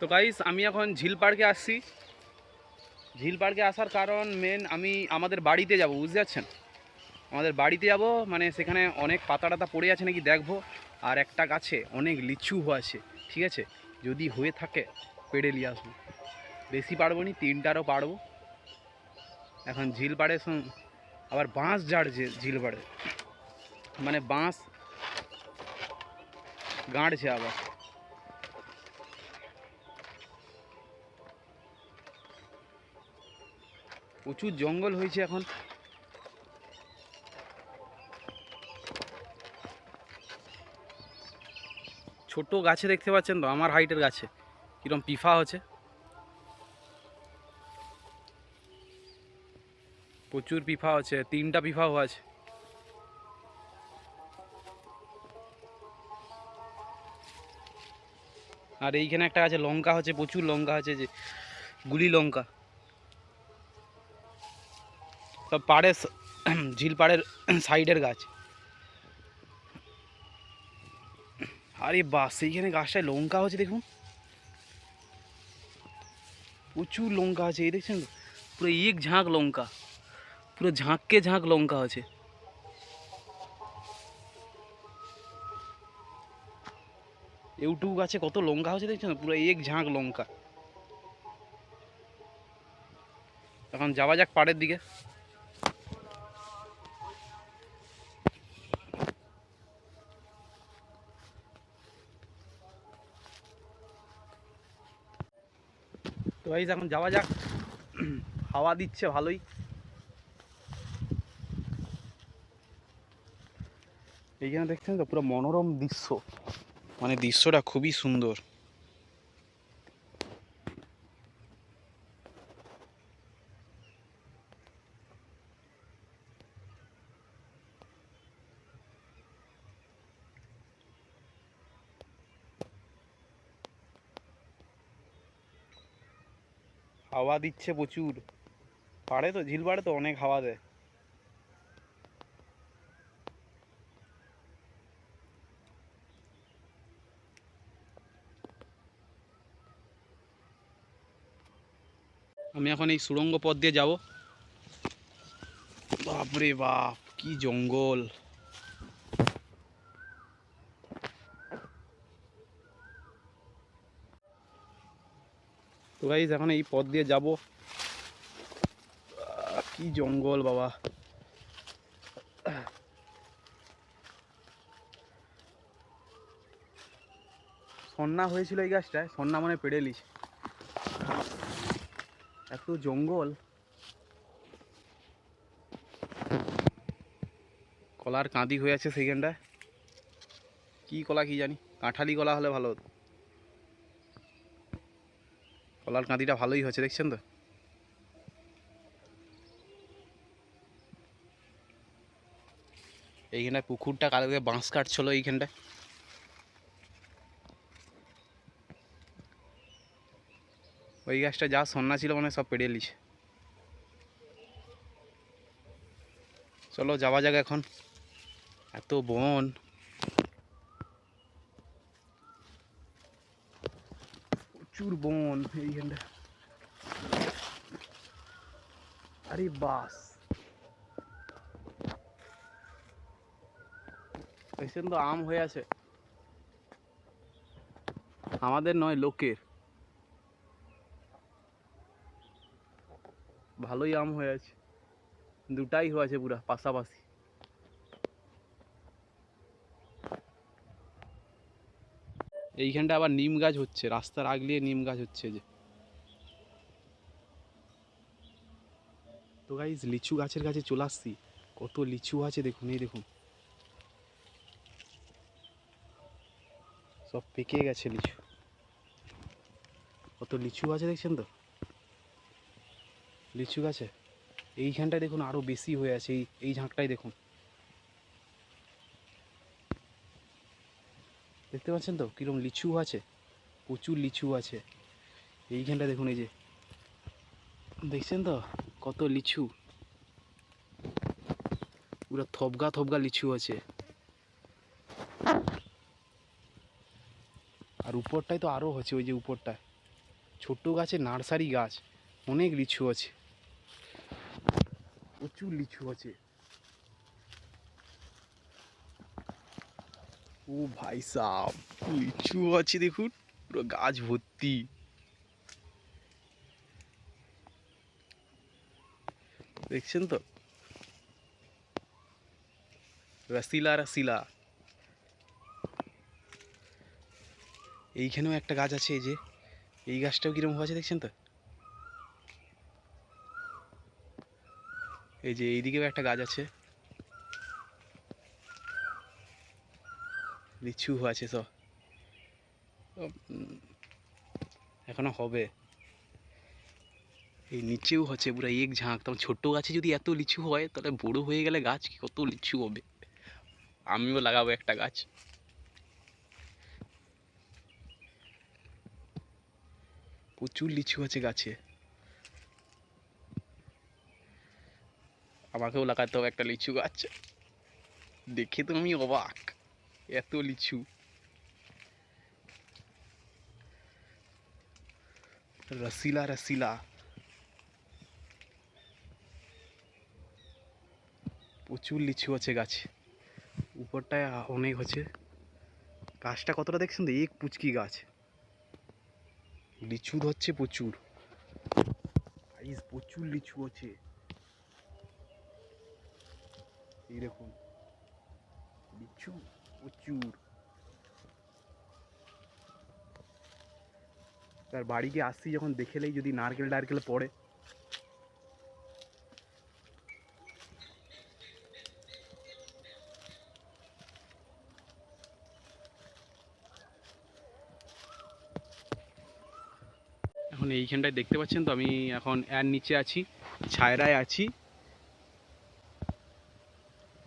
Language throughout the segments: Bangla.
তো গাইস আমি এখন ঝিল পার্কে আসছি। ঝিল পার্কে আসার কারণ মেন আমি আমাদের বাড়িতে যাব, বুঝতে পারছেন? আমাদের বাড়িতে যাব, মানে সেখানে অনেক পাতা টাতা পড়ে আছে নাকি দেখবো। আর একটা গাছে অনেক লিচু আছে, ঠিক আছে? যদি হয়ে থাকে পেড়ে নিয়ে আসবো। বেশি পারবো নি, 3টারও পারবো। এখন ঝিল পাড়ে আবার বাঁশ ঝাড়ছে ঝিল পাড়ে, মানে বাঁশ গাঁড়ছে আবার। প্রচুর জঙ্গল হয়েছে এখন। ছোট গাছে দেখতে পাচ্ছেন তো, আমার হাইটের গাছে কিরম পিফা হচ্ছে। প্রচুর পিফা আছে, 3টা পিফাও আছে। আর এইখানে একটা আছে লঙ্কা হচ্ছে, প্রচুর লঙ্কা আছে, যে গুলি লঙ্কা। সব পাড়ের ঝিল পাড়ের সাইডের গাছ। আরে বাস, সেইখানে গাছটায় লঙ্কা হচ্ছে দেখুন, প্রচুর লঙ্কা আছে। এই দেখছেন তো, পুরো এক ঝাঁক লঙ্কা, পুরো ঝাঁককে ঝাঁক লঙ্কা আছে। ইউটিউব গাছে কত লঙ্কা হচ্ছে দেখছেন, পুরো এক ঝাঁক লঙ্কা। এখন যাওয়া যাক পাড়ের দিকে। তো গাইস এখন যাওয়া যাক, হাওয়া দিচ্ছে ভালোই। এইখানে দেখছেন তো, পুরো মনোরম দৃশ্য, মানে দৃশ্যটা খুবই সুন্দর। হাওয়া দিচ্ছে প্রচুর, পাড়ে তো, ঝিল পাড়ে তো অনেক হাওয়া দেয়। আমি এখন এই সুড়ঙ্গ পথ দিয়ে যাব। বাপরে বাপ, কি জঙ্গল! তো গাইস এখন এই পথ দিয়ে যাব। কি জঙ্গল বাবা! সন্না হয়েছিল এই গাছটায়, সন্না মানে পেড়ে লিস, এত জঙ্গল। কলার কাঁদি হয়ে আছে সেইখানটায়, কি কলা কি জানি, কাঁঠালি কলা হলে ভালো হতো। কলার কাঁদিটা ভালোই হচ্ছে, দেখছেন তো। এইখানটায় পুকুরটা কালকে বাঁশ কাটছিল এইখানটায়। ওই গাছটা যা সন্না ছিল মানে সব পেড়ে লিস। চলো যাওয়া যাক এখন, এত বন। প্রচুর বন এইখানটা। আরে বাস, দেখছেন তো আম হয়ে আছে, আমাদের নয় লোকের। ভালোই আম হয়ে আছে, দুটাই হয়েছে পুরা পাশাপাশি। এইখানটা আবার নিম গাছ হচ্ছে, রাস্তার আগলিয়ে নিম গাছ হচ্ছে যে। তো গাইস লিচু গাছের কাছে চলে আসছি, কত লিচু আছে দেখুন, এই দেখুন সব পেকে গেছে লিচু। কত লিচু আছে দেখছেন তো লিচু গাছে। এইখানটায় দেখুন আরো বেশি হয়ে আছে, এই ঝাঁকটাই দেখুন, দেখতে পাচ্ছেন তো কিরম লিচু আছে, প্রচুর লিচু আছে। এইখানটা দেখুন, এই যে দেখছেন তো কত লিচু, পুরো থবগা থবগা লিচু আছে। আর উপরটায় তো আরো হচ্ছে, ওই যে উপরটায় ছোট্ট গাছে নার্সারি গাছ, অনেক লিচু আছে, প্রচুর লিচু আছে। ও ভাই সাব, লিচু আছে দেখুন, পুরো গাছ ভর্তি। দেখছেন তো, রসিলা রসিলা। এইখানেও একটা গাছ আছে, এই যে এই গাছটাও কিরকম আছে দেখছেন তো। এই যে এইদিকেও একটা গাছ আছে, লিচু আছে সব, এখনো হবে। এই নিচেও হচ্ছে পুরো এক ঝাঁক। তখন ছোট্ট গাছে যদি এত লিচু হয়, তাহলে বড় হয়ে গেলে গাছ কত লিচু হবে। আমিও লাগাবো একটা গাছ। প্রচুর লিচু আছে গাছে, আমাকেও লাগাতে হবে একটা লিচু গাছ। দেখে তো আমি অবাক, এত লিচু। রসিলা রসিলা, প্রচুর লিচু আছে গাছে, উপরটায় অনেক হচ্ছে। গাছটা কতটা দেখছেন তো, এক পুচকি গাছ, লিচু ধরছে প্রচুর, প্রচুর লিচু আছে। এই দেখুন লিচু প্রচুর। তার বাড়িকে আসছি যখন, দেখেলেই যদি নারকেল টারকেল পড়ে। এখন এইখানটায় দেখতে পাচ্ছেন তো, আমি এখন এর নিচে আছি, ছায়রায় আছি।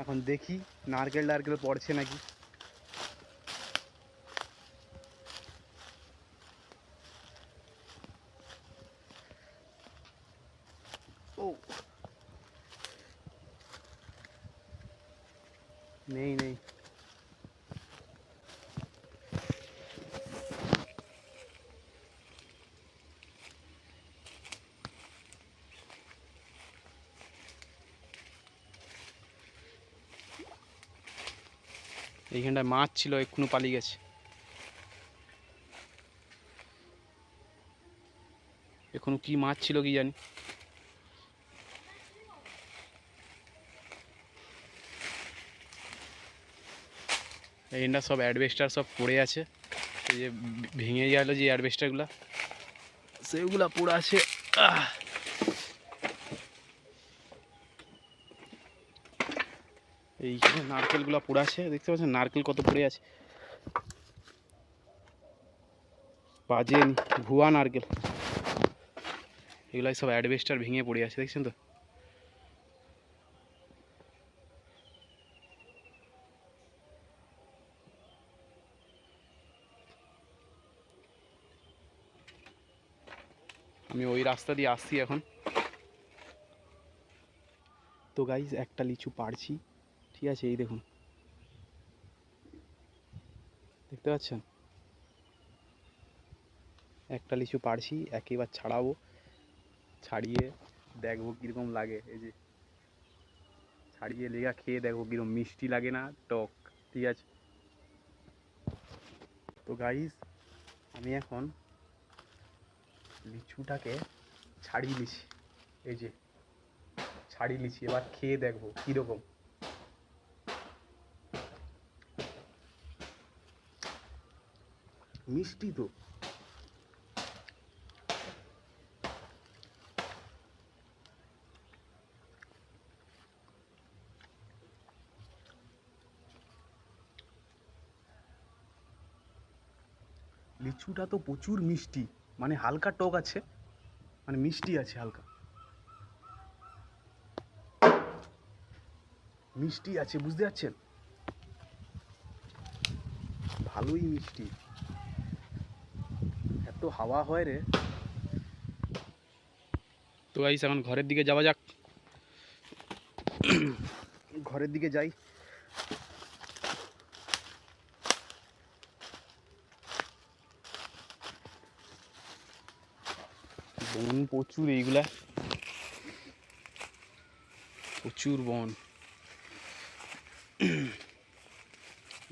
এখন দেখি নারকেল টারকেল পড়ছে নাকি। ও নেই নেই, এইখানটায় মাছ ছিল, এক্ষুনি পালিয়ে গেছে। এখনো কি মাছ ছিল কি জানি। এইখানটা সব অ্যাডভেস্টার সব পড়ে আছে, এই যে ভেঙে গেল যে অ্যাডভেস্টারগুলো, সেগুলো পড়ে আছে। এইখানে নারকেলগুলো পড়ে আছে, দেখতে পাচ্ছেন নারকেল কত পড়ে আছে, বাজে ভুয়া নারকেল। এগুলাই সব অ্যাডভেস্টার ভেঙে পড়ে আছে, দেখছেন তো। আমি ওই রাস্তা দিয়ে আসছি এখন। তো গাইজ একটা লিচু পাড়ছি, ঠিক আছে, এই দেখুন, দেখতে পাচ্ছেন, একটা লিচু পাড়ছি, একেবার ছাড়াবো, ছাড়িয়ে দেখবো কীরকম লাগে। এই যে ছাড়িয়ে লেগা খেয়ে দেখবো কীরকম মিষ্টি লাগে না টক, ঠিক আছে। তো গাইজ আমি এখন লিচুটাকে ছাড়িয়ে নিছি, এই যে ছাড়িয়ে নিছি, এবার খেয়ে দেখবো কীরকম। মিষ্টি তো, লিচুটা তো প্রচুর মিষ্টি, মানে হালকা টক আছে, মানে মিষ্টি আছে হালকা, মিষ্টি আছে, বুঝতে পারছেন, ভালোই মিষ্টি। এত হাওয়া হয় রে। তো গাইস এখন ঘরের দিকে যাওয়া যাক, ঘরের দিকে যাই। বন প্রচুর, এইগুলা প্রচুর বন।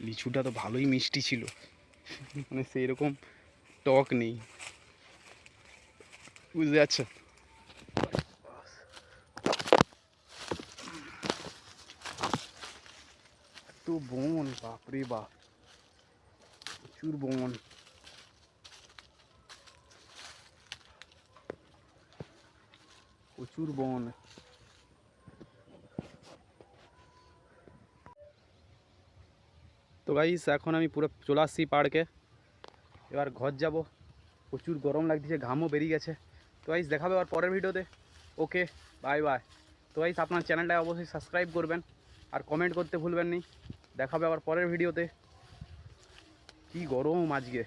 লিচুটা তো ভালোই মিষ্টি ছিল, মানে সেই রকম টক নেই, বুঝতে পারছো? তো বন, বাপরে বাপ, প্রচুর বন। প্রচুর বন। তো গাইস এখন আমি পুরো চলে আসছি পার্কে, এবার ঘর যাব। প্রচুর গরম লাগছে, ঘামও বেরিয়ে গেছে। তো গাইস দেখাবে আবার পরের ভিডিওতে। ওকে, বাই বাই। তো গাইস আপনার চ্যানেলটা অবশ্যই সাবস্ক্রাইব করবেন আর কমেন্ট করতে ভুলবেন না। দেখাবে আবার পরের ভিডিওতে। কি গরম আজকে।